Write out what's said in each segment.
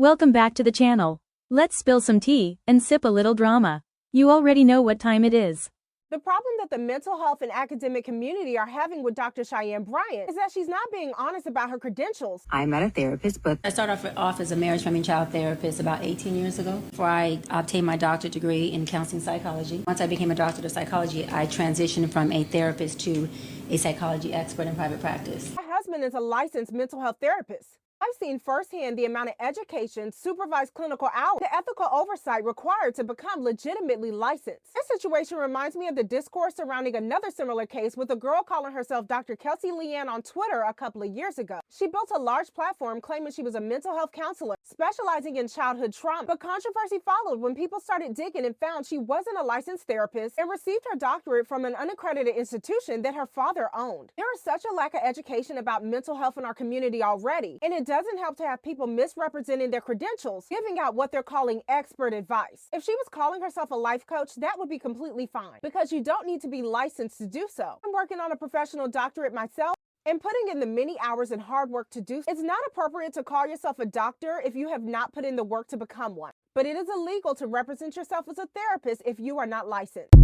Welcome back to the channel. Let's spill some tea and sip a little drama. You already know what time it is. The problem that the mental health and academic community are having with Dr. Cheyenne Bryant is that she's not being honest about her credentials. I'm not a therapist, but I started off as a marriage, family, and child therapist about 18 years ago before I obtained my doctorate degree in counseling psychology. Once I became a doctor of psychology, I transitioned from a therapist to a psychology expert in private practice. My husband is a licensed mental health therapist. I've seen firsthand the amount of education, supervised clinical hours, the ethical oversight required to become legitimately licensed. This situation reminds me of the discourse surrounding another similar case with a girl calling herself Dr. Kelsey Leanne on Twitter a couple of years ago. She built a large platform claiming she was a mental health counselor specializing in childhood trauma. But controversy followed when people started digging and found she wasn't a licensed therapist and received her doctorate from an unaccredited institution that her father owned. There is such a lack of education about mental health in our community already, and it doesn't help to have people misrepresenting their credentials, giving out what they're calling expert advice. If she was calling herself a life coach, that would be completely fine, because you don't need to be licensed to do so. I'm working on a professional doctorate myself and putting in the many hours and hard work to do so. It's not appropriate to call yourself a doctor if you have not put in the work to become one, but it is illegal to represent yourself as a therapist if you are not licensed.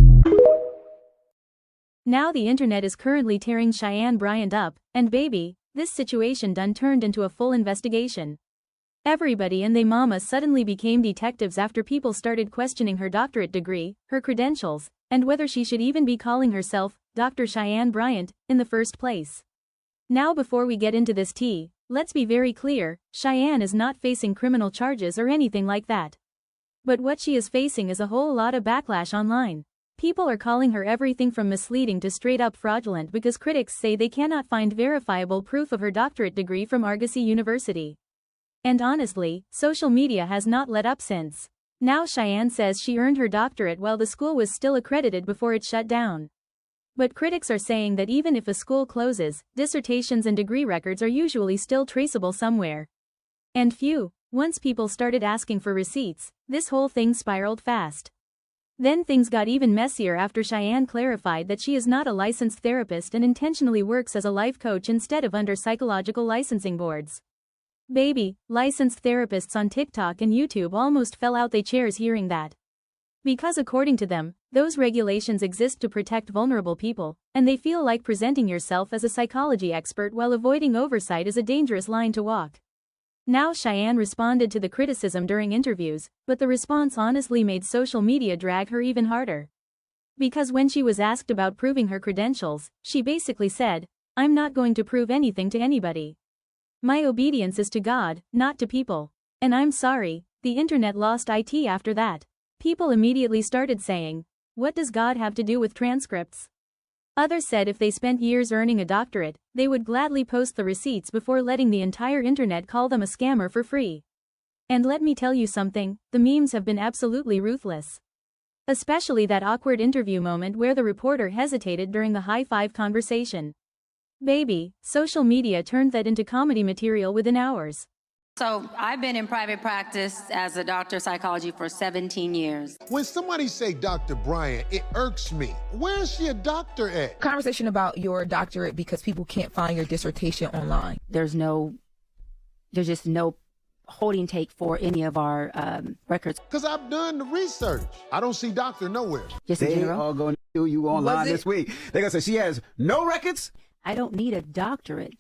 Now the internet is currently tearing Cheyenne Bryant up, and baby, this situation done turned into a full investigation. Everybody and they mama suddenly became detectives after people started questioning her doctorate degree, her credentials, and whether she should even be calling herself Dr. Cheyenne Bryant in the first place. Now before we get into this tea, let's be very clear, Cheyenne is not facing criminal charges or anything like that. But what she is facing is a whole lot of backlash online. People are calling her everything from misleading to straight up fraudulent because critics say they cannot find verifiable proof of her doctorate degree from Argosy University. And honestly, social media has not let up since. Now Cheyenne says she earned her doctorate while the school was still accredited before it shut down. But critics are saying that even if a school closes, dissertations and degree records are usually still traceable somewhere. And once people started asking for receipts, this whole thing spiraled fast. Then things got even messier after Cheyenne clarified that she is not a licensed therapist and intentionally works as a life coach instead of under psychological licensing boards. Baby, licensed therapists on TikTok and YouTube almost fell out their chairs hearing that. Because according to them, those regulations exist to protect vulnerable people, and they feel like presenting yourself as a psychology expert while avoiding oversight is a dangerous line to walk. Now Cheyenne responded to the criticism during interviews, but the response honestly made social media drag her even harder. Because when she was asked about proving her credentials, she basically said, "I'm not going to prove anything to anybody. My obedience is to God, not to people." And I'm sorry, the internet lost it after that. People immediately started saying, "What does God have to do with transcripts?" Others said if they spent years earning a doctorate, they would gladly post the receipts before letting the entire internet call them a scammer for free. And let me tell you something, the memes have been absolutely ruthless. Especially that awkward interview moment where the reporter hesitated during the high-five conversation. Baby, social media turned that into comedy material within hours. So I've been in private practice as a doctor of psychology for 17 years. When somebody say Dr. Bryant, it irks me. Where is she a doctor at? Conversation about your doctorate because people can't find your dissertation online. There's just no holding take for any of our records. Because I've done the research. I don't see doctor nowhere. Just in They general. are going to do you online this week. They're going to say she has no records. I don't need a doctorate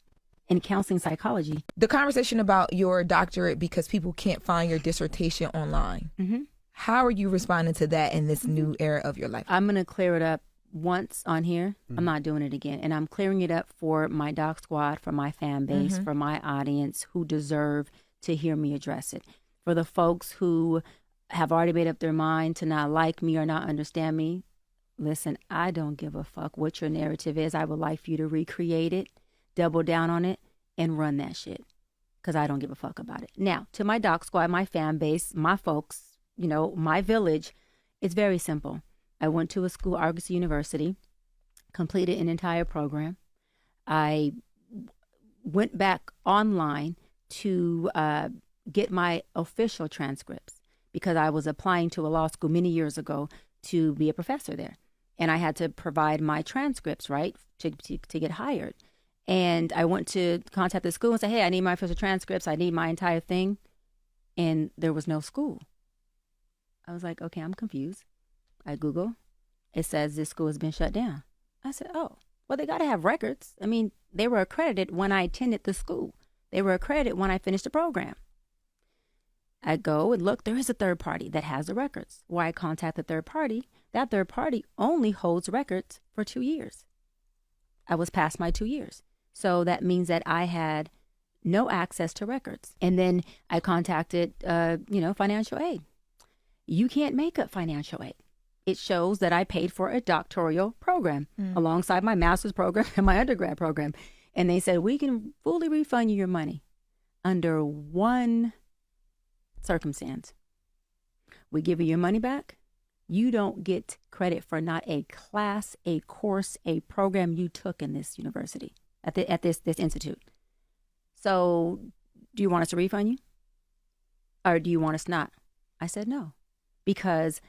in counseling psychology. The conversation about your doctorate because people can't find your dissertation online. Mm-hmm. How are you responding to that in this new era of your life? I'm going to clear it up once on here. I'm not doing it again. And I'm clearing it up for my doc squad, for my fan base, for my audience who deserve to hear me address it. For the folks who have already made up their mind to not like me or not understand me, listen, I don't give a fuck what your narrative is. I would like for you to recreate it, double down on it, and run that shit. Because I don't give a fuck about it. Now, to my doc squad, my fan base, my folks, my village, it's very simple. I went to a school, Argosy University, completed an entire program. I went back online to get my official transcripts because I was applying to a law school many years ago to be a professor there. And I had to provide my transcripts, right, to get hired. And I went to contact the school and say, hey, I need my official transcripts. I need my entire thing. and there was no school. I was like, okay, I'm confused. I Google. It says this school has been shut down. I said, oh, well, they got to have records. I mean, they were accredited when I attended the school. They were accredited when I finished the program. I go and look, there is a third party that has the records. Why I contact the third party, that third party only holds records for 2 years. I was past my 2 years. So that means that I had no access to records. And then I contacted, financial aid. You can't make up financial aid. It shows that I paid for a doctoral program alongside my master's program and my undergrad program. And they said, we can fully refund you your money under one circumstance. We give you your money back. You don't get credit for not a class, a course, a program you took in this university, at this institute. So do you want us to refund you? Or do you want us not? I said no, because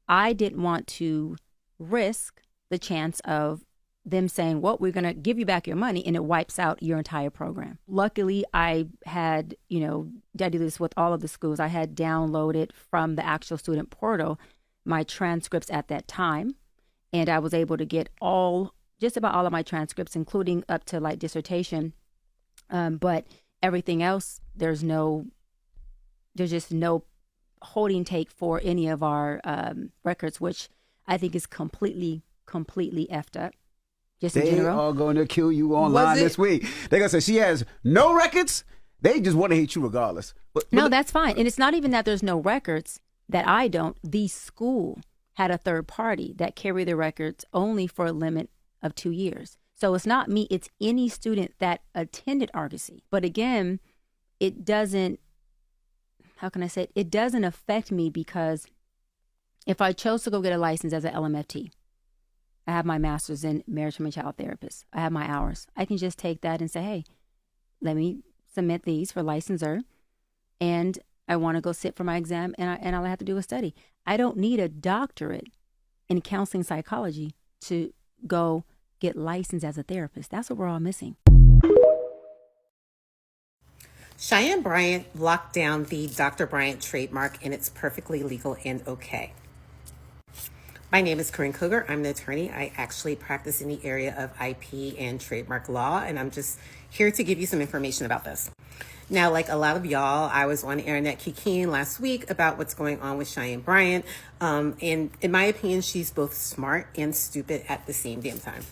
I didn't want to risk the chance of them saying, well, we're going to give you back your money, and it wipes out your entire program. Luckily, I had, I do this with all of the schools. I had downloaded from the actual student portal my transcripts at that time, and I was able to get just about all of my transcripts, including up to like dissertation. But everything else, there's just no holding take for any of our records, which I think is completely effed up. Just in general. They are going to kill you online this week. They're going to say she has no records. They just want to hate you regardless. No, that's fine. And it's not even that there's no records that I don't. The school had a third party that carried the records only for a limit of 2 years. So it's not me. It's any student that attended Argosy. But again, it doesn't, how can I say it? It doesn't affect me, because if I chose to go get a license as an LMFT, I have my master's in marriage and child therapist. I have my hours. I can just take that and say, hey, let me submit these for licensure, and I want to go sit for my exam, and all I have to do is study. I don't need a doctorate in counseling psychology to go get licensed as a therapist. That's what we're all missing. Cheyenne Bryant locked down the Dr. Bryant trademark, and it's perfectly legal and okay. My name is Corinne Cougar. I'm an attorney. I actually practice in the area of IP and trademark law, and I'm just here to give you some information about this. Now, like a lot of y'all, I was on the internet kikiing last week about what's going on with Cheyenne Bryant. And in my opinion, she's both smart and stupid at the same damn time.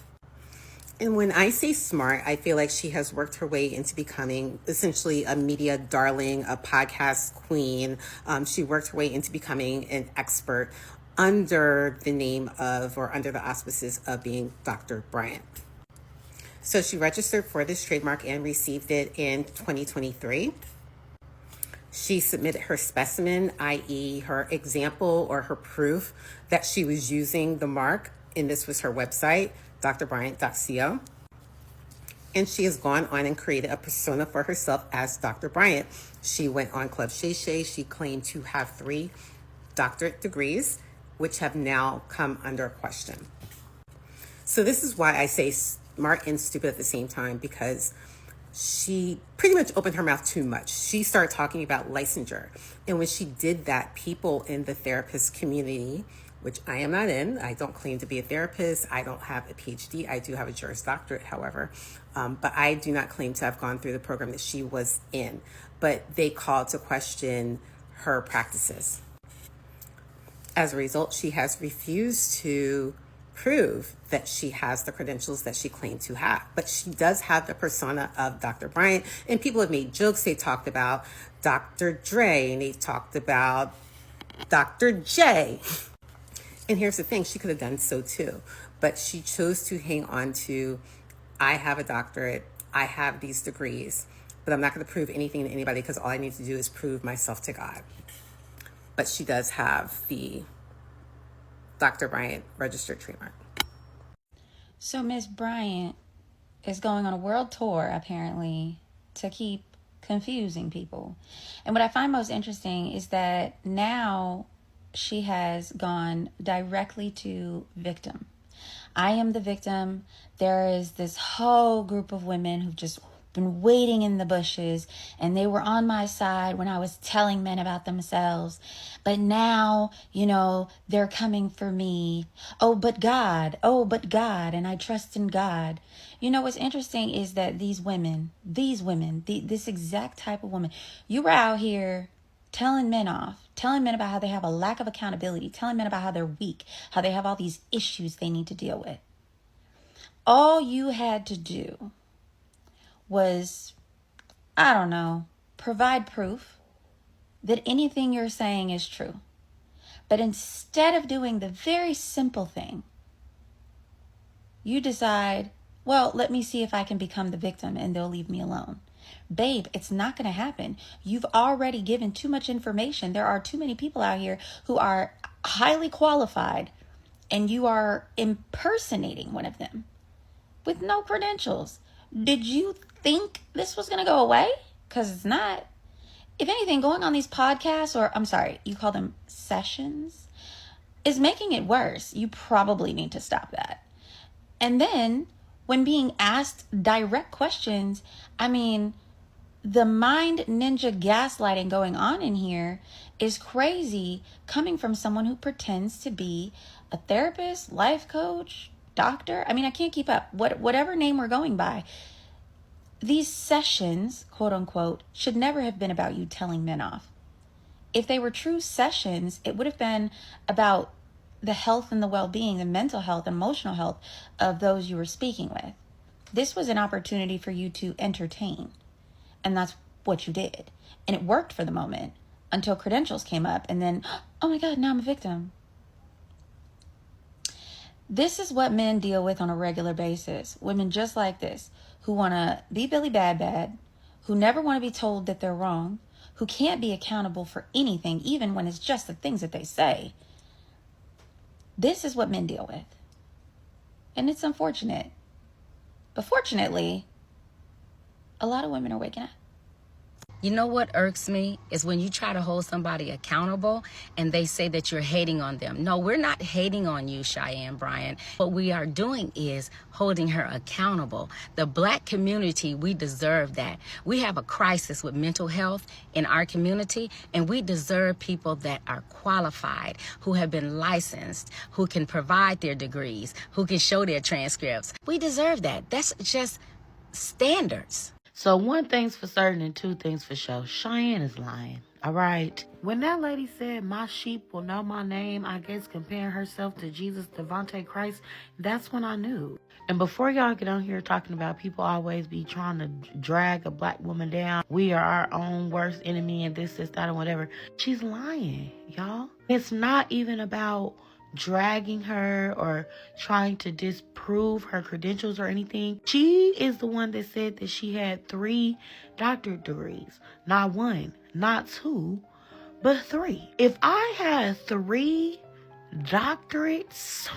And when I say smart, I feel like she has worked her way into becoming essentially a media darling, a podcast queen. She worked her way into becoming an expert under the name of, or under the auspices of, being Dr. Bryant. So she registered for this trademark and received it in 2023. She submitted her specimen, i.e. her example or her proof that she was using the mark, and this was her website, drbryant.co. And she has gone on and created a persona for herself as Dr. Bryant. She went on Club Shay Shay. She claimed to have 3 doctorate degrees, which have now come under question. So this is why I say smart and stupid at the same time, because she pretty much opened her mouth too much. She started talking about licensure. And when she did that, people in the therapist community, which I am not in, I don't claim to be a therapist, I don't have a PhD, I do have a Juris Doctorate, however, but I do not claim to have gone through the program that she was in. But they called to question her practices. As a result, she has refused to prove that she has the credentials that she claimed to have. But she does have the persona of Dr. Bryant, and people have made jokes. They talked about Dr. Dre, and they talked about Dr. J. And here's the thing, she could have done so too, but she chose to hang on to, I have a doctorate, I have these degrees, but I'm not going to prove anything to anybody, because all I need to do is prove myself to God. But she does have the Dr. Bryant registered trademark. So Miss Bryant is going on a world tour, apparently, to keep confusing people. And what I find most interesting is that now she has gone directly to victim. I am the victim. There is this whole group of women who just been waiting in the bushes and they were on my side when I was telling men about themselves. But now, they're coming for me. Oh, but God, and I trust in God. What's interesting is that these women, this exact type of woman, you were out here telling men off, telling men about how they have a lack of accountability, telling men about how they're weak, how they have all these issues they need to deal with. All you had to do was, provide proof that anything you're saying is true. But instead of doing the very simple thing, you decide, well, let me see if I can become the victim and they'll leave me alone. Babe, it's not going to happen. You've already given too much information. There are too many people out here who are highly qualified, and you are impersonating one of them with no credentials. Did you think this was going to go away? Because it's not. If anything, going on these podcasts, or I'm sorry, you call them sessions, is making it worse. You probably need to stop that. And then when being asked direct questions, the mind ninja gaslighting going on in here is crazy, coming from someone who pretends to be a therapist, life coach, doctor. I can't keep up. Whatever name we're going by. These sessions, quote unquote, should never have been about you telling men off. If they were true sessions, it would have been about the health and the well-being, the mental health, emotional health of those you were speaking with. This was an opportunity for you to entertain. And that's what you did. And it worked for the moment until credentials came up. And then, oh my God, now I'm a victim. This is what men deal with on a regular basis. Women just like this, who want to be Billy Bad, who never want to be told that they're wrong, who can't be accountable for anything, even when it's just the things that they say. This is what men deal with. And it's unfortunate. But fortunately, a lot of women are waking up. You know what irks me is when you try to hold somebody accountable and they say that you're hating on them. No, we're not hating on you, Cheyenne Bryant. What we are doing is holding her accountable. The Black community, we deserve that. We have a crisis with mental health in our community, and we deserve people that are qualified, who have been licensed, who can provide their degrees, who can show their transcripts. We deserve that. That's just standards. So one thing's for certain and two things for sure. Cheyenne is lying, all right? When that lady said, my sheep will know my name, I guess comparing herself to Jesus, Devontae Christ, that's when I knew. And before y'all get on here talking about people always be trying to drag a Black woman down, we are our own worst enemy and this, that, and whatever, she's lying, y'all. It's not even about dragging her or trying to disprove her credentials or anything. She is the one that said that she had 3 doctorate degrees. Not 1, not 2, but 3. If I had 3 doctorates,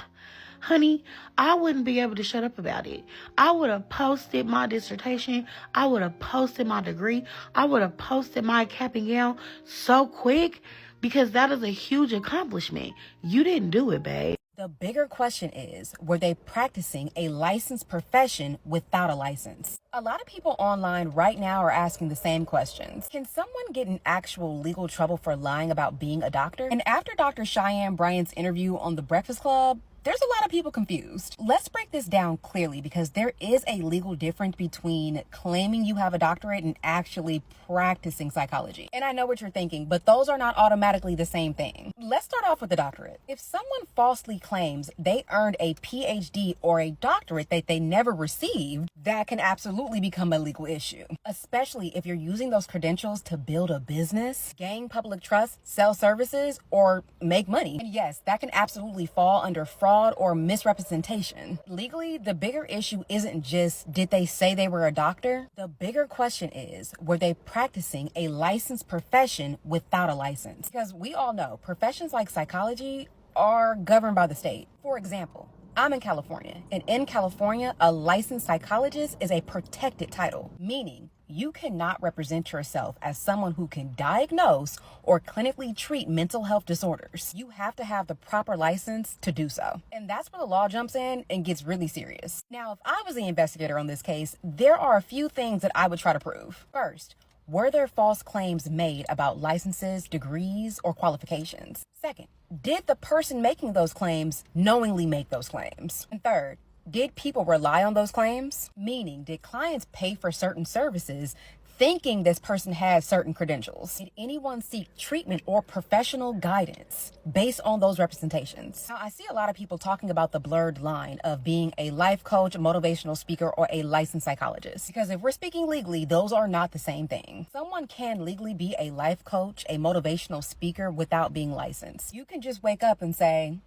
honey, I wouldn't be able to shut up about it. I would have posted my dissertation. I would have posted my degree. I would have posted my cap and gown so quick, because that is a huge accomplishment. You didn't do it, babe. The bigger question is, were they practicing a licensed profession without a license? A lot of people online right now are asking the same questions. Can someone get in actual legal trouble for lying about being a doctor? And after Dr. Cheyenne Bryant's interview on The Breakfast Club, there's a lot of people confused. Let's break this down clearly, because there is a legal difference between claiming you have a doctorate and actually practicing psychology. And I know what you're thinking, but those are not automatically the same thing. Let's start off with the doctorate. If someone falsely claims they earned a PhD or a doctorate that they never received, that can absolutely become a legal issue, especially if you're using those credentials to build a business, gain public trust, sell services, or make money. And yes, that can absolutely fall under fraud or misrepresentation. Legally, the bigger issue isn't just, did they say they were a doctor? The bigger question is, were they practicing a licensed profession without a license? Because we all know professions like psychology are governed by the state. For example, I'm in California, and in California, a licensed psychologist is a protected title, meaning you cannot represent yourself as someone who can diagnose or clinically treat mental health disorders. You have to have the proper license to do so. And that's where the law jumps in and gets really serious. Now, if I was the investigator on this case, there are a few things that I would try to prove. First, were there false claims made about licenses, degrees, or qualifications? Second, did the person making those claims knowingly make those claims? And third, did people rely on those claims? Meaning, did clients pay for certain services thinking this person had certain credentials? Did anyone seek treatment or professional guidance based on those representations? Now, I see a lot of people talking about the blurred line of being a life coach, a motivational speaker, or a licensed psychologist. Because if we're speaking legally, those are not the same thing. Someone can legally be a life coach, a motivational speaker without being licensed. You can just wake up and say,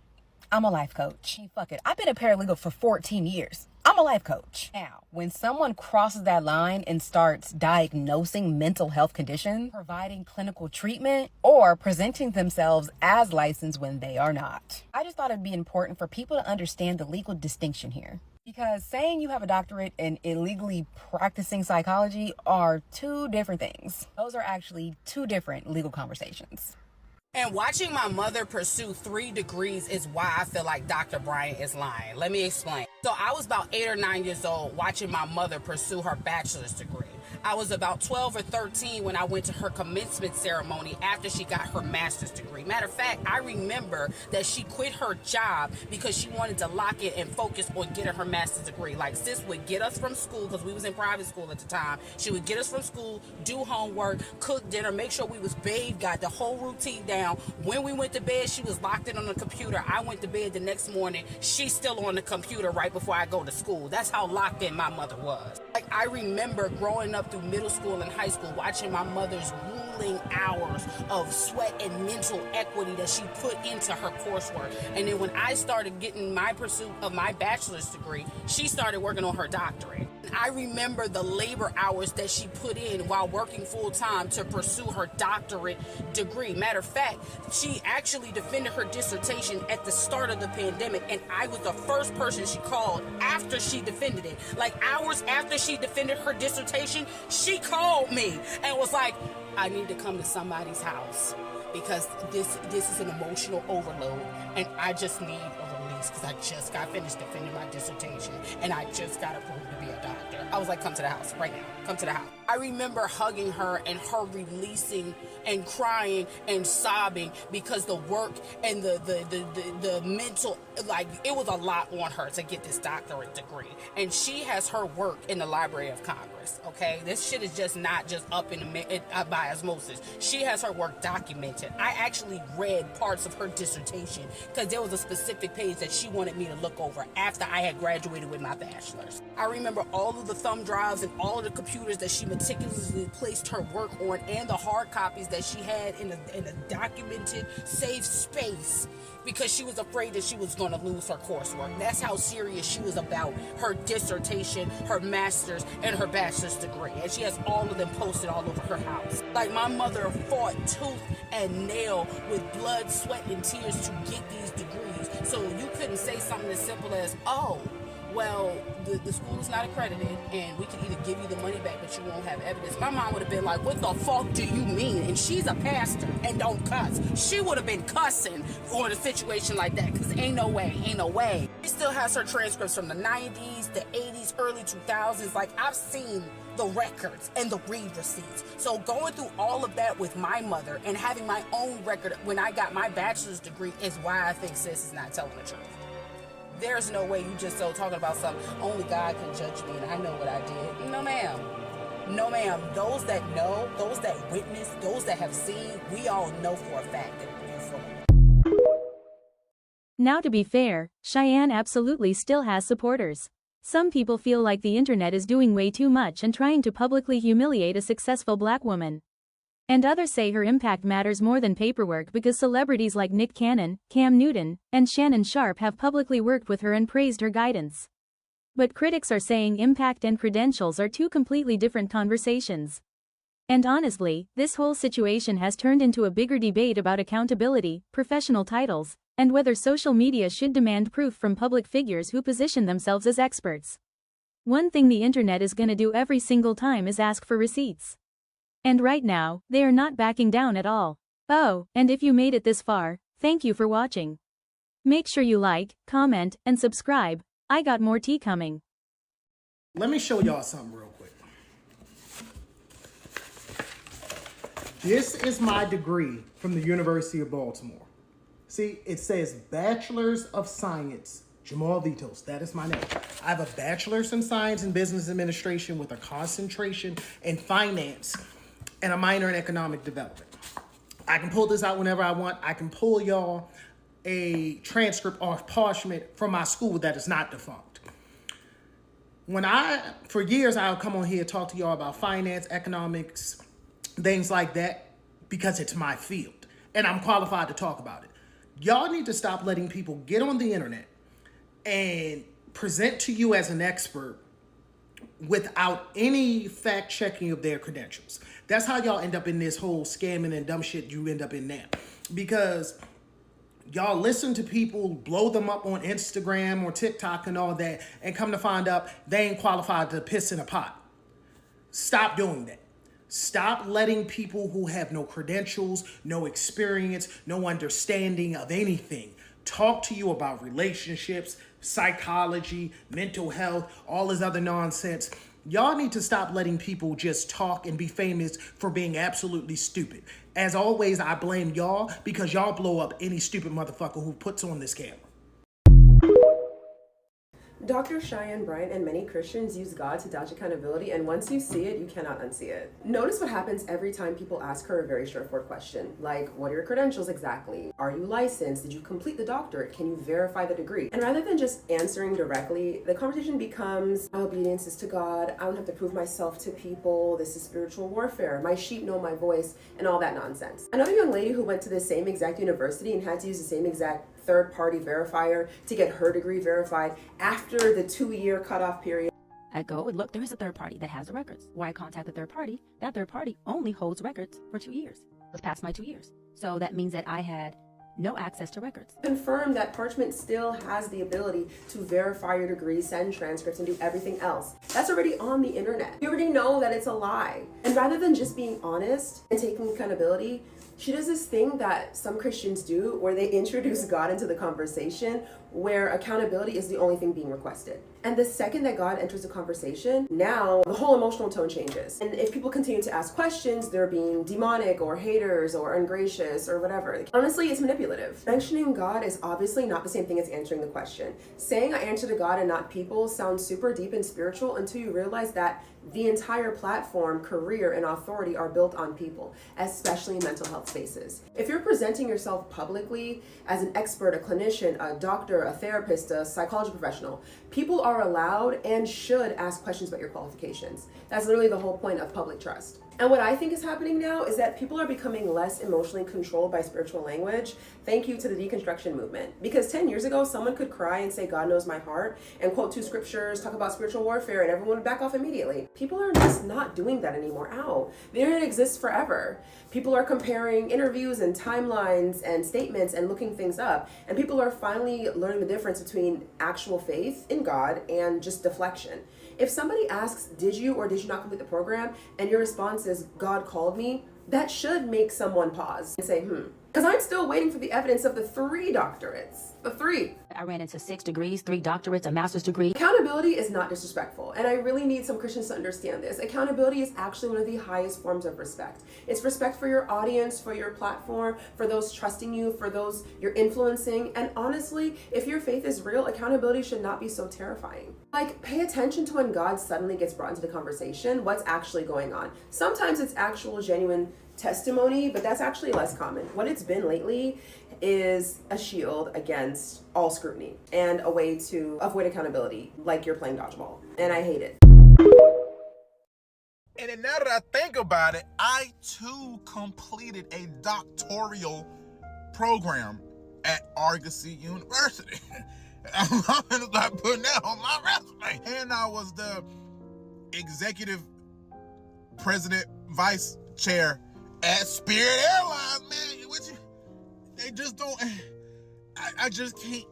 I'm a life coach. Fuck it. I've been a paralegal for 14 years. I'm a life coach. Now, when someone crosses that line and starts diagnosing mental health conditions, providing clinical treatment, or presenting themselves as licensed when they are not, I just thought it'd be important for people to understand the legal distinction here. Because saying you have a doctorate and illegally practicing psychology are two different things. Those are actually two different legal conversations. And watching my mother pursue 3 degrees is why I feel like Dr. Bryant is lying. Let me explain. So I was about 8 or 9 years old watching my mother pursue her bachelor's degree. I was about 12 or 13 when I went to her commencement ceremony after she got her master's degree. Matter of fact, I remember that she quit her job because she wanted to lock it and focus on getting her master's degree. Like, sis would get us from school, because we was in private school at the time. She would get us from school, do homework, cook dinner, make sure we was bathed, got the whole routine down. When we went to bed, she was locked in on the computer. I went to bed the next morning. She's still on the computer right before I go to school. That's how locked in my mother was. Like, I remember growing up through middle school and high school, watching my mother's grueling hours of sweat and mental equity that she put into her coursework. And then when I started getting my pursuit of my bachelor's degree, she started working on her doctorate. I remember the labor hours that she put in while working full-time to pursue her doctorate degree. Matter of fact, she actually defended her dissertation at the start of the pandemic, and I was the first person she called after she defended it. Like, hours after she defended her dissertation, she called me and was like, I need to come to somebody's house because this is an emotional overload, and I just need a release because I just got finished defending my dissertation and I just got approved to be a doctor. I was like, come to the house right now. Come to the house. I remember hugging her and her releasing and crying and sobbing because the work and the mental, like, it was a lot on her to get this doctorate degree. And she has her work in the Library of Congress, okay? This shit is just not just up in by osmosis. She has her work documented. I actually read parts of her dissertation because there was a specific page that she wanted me to look over after I had graduated with my bachelor's. I remember all of the thumb drives and all of the computers that she meticulously placed her work on, and the hard copies that she had in a documented, safe space, because she was afraid that she was going to lose her coursework. That's how serious she was about her dissertation, her master's, and her bachelor's degree. And she has all of them posted all over her house. Like, my mother fought tooth and nail with blood, sweat, and tears to get these degrees. So you couldn't say something as simple as, oh, well, the school is not accredited, and we can either give you the money back, but you won't have evidence. My mom would have been like, what the fuck do you mean? And she's a pastor and don't cuss. She would have been cussing on a situation like that, because ain't no way. She still has her transcripts from the 90s, the 80s, early 2000s. Like, I've seen the records and the read receipts. So going through all of that with my mother and having my own record when I got my bachelor's degree is why I think sis is not telling the truth. There's no way you just so talking about something, only God can judge me and I know what I did. No, ma'am. No, ma'am. Those that know, those that witness, those that have seen, we all know for a fact that you're full of it. Now, to be fair, Cheyenne absolutely still has supporters. Some people feel like the internet is doing way too much and trying to publicly humiliate a successful black woman. And others say her impact matters more than paperwork because celebrities like Nick Cannon, Cam Newton, and Shannon Sharpe have publicly worked with her and praised her guidance. But critics are saying impact and credentials are two completely different conversations. And honestly, this whole situation has turned into a bigger debate about accountability, professional titles, and whether social media should demand proof from public figures who position themselves as experts. One thing the internet is gonna do every single time is ask for receipts. And right now, they are not backing down at all. Oh, and if you made it this far, thank you for watching. Make sure you like, comment, and subscribe. I got more tea coming. Let me show y'all something real quick. This is my degree from the University of Baltimore. See, it says Bachelor's of Science, Jamal Vitos. That is my name. I have a Bachelor's in Science and Business Administration with a concentration in Finance and a minor in Economic Development. I can pull this out whenever I want. I can pull y'all a transcript or parchment from my school that is not defunct. For years, I'll come on here and talk to y'all about finance, economics, things like that, because it's my field and I'm qualified to talk about it. Y'all need to stop letting people get on the internet and present to you as an expert without any fact checking of their credentials. That's how y'all end up in this whole scamming and dumb shit you end up in now. Because y'all listen to people, blow them up on Instagram or TikTok and all that, and come to find out they ain't qualified to piss in a pot. Stop doing that. Stop letting people who have no credentials, no experience, no understanding of anything talk to you about relationships, psychology, mental health, all this other nonsense. Y'all need to stop letting people just talk and be famous for being absolutely stupid. As always, I blame y'all because y'all blow up any stupid motherfucker who puts on this camera. Dr. Cheyenne Bryant and many Christians use God to dodge accountability, and once you see it, you cannot unsee it. Notice what happens every time people ask her a very straightforward question, like, what are your credentials exactly? Are you licensed? Did you complete the doctorate? Can you verify the degree? And rather than just answering directly, the conversation becomes, my obedience is to God, I don't have to prove myself to people, this is spiritual warfare, my sheep know my voice, and all that nonsense. Another young lady who went to the same exact university and had to use the same exact third-party verifier to get her degree verified after the 2-year cutoff period. I go, look, there is a third party that has the records. Why contact the third party? That third party only holds records for 2 years. Let's pass my 2 years. So that means that I had no access to records. Confirm that Parchment still has the ability to verify your degree, send transcripts, and do everything else. That's already on the internet. You already know that it's a lie. And rather than just being honest and taking accountability, she does this thing that some Christians do where they introduce God into the conversation, where accountability is the only thing being requested. And the second that God enters the conversation, now the whole emotional tone changes. And if people continue to ask questions, they're being demonic or haters or ungracious or whatever. Honestly, it's manipulative. Mentioning God is obviously not the same thing as answering the question. Saying I answer to God and not people sounds super deep and spiritual until you realize that the entire platform, career, and authority are built on people, especially in mental health spaces. If you're presenting yourself publicly as an expert, a clinician, a doctor, a therapist, a psychology professional, people are allowed and should ask questions about your qualifications. That's literally the whole point of public trust. And what I think is happening now is that people are becoming less emotionally controlled by spiritual language, thank you to the deconstruction movement. Because 10 years ago, someone could cry and say, God knows my heart, and quote 2 scriptures, talk about spiritual warfare, and everyone would back off immediately. People are just not doing that anymore. Ow. The internet exists forever. People are comparing interviews and timelines and statements and looking things up, and people are finally learning the difference between actual faith in God and just deflection. If somebody asks, did you or did you not complete the program, and your response is, God called me, that should make someone pause and say, Because I'm still waiting for the evidence of the 3 doctorates. The 3. I ran into 6 degrees, 3 doctorates, a master's degree. Accountability is not disrespectful, and I really need some Christians to understand this. Accountability is actually one of the highest forms of respect. It's respect for your audience, for your platform, for those trusting you, for those you're influencing, and honestly, if your faith is real, accountability should not be so terrifying. Like, pay attention to when God suddenly gets brought into the conversation, what's actually going on. Sometimes it's actual, genuine testimony, but that's actually less common. What it's been lately is a shield against all scrutiny and a way to avoid accountability, like you're playing dodgeball. And I hate it. And then now that I think about it, I too completed a doctoral program at Argosy University. I'm gonna start putting that on my resume. And I was the executive president, vice chair at Spirit Airlines, man. Which they just don't. I just can't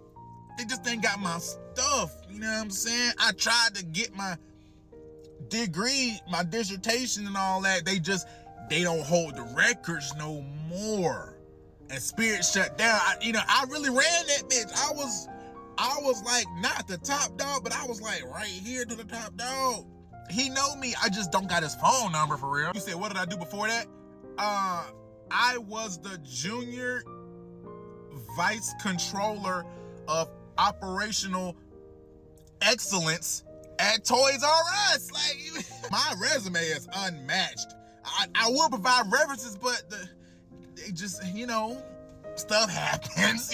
They just ain't got my stuff. You know what I'm saying? I tried to get my degree, my dissertation and all that. They don't hold the records no more. And Spirit shut down. I really ran that bitch. I was like not the top dog, but I was like right here to the top dog. He know me. I just don't got his phone number for real. You said, what did I do before that? I was the junior vice controller of operational excellence at Toys R Us. Like, my resume is unmatched. I will provide references, but they just, stuff happens.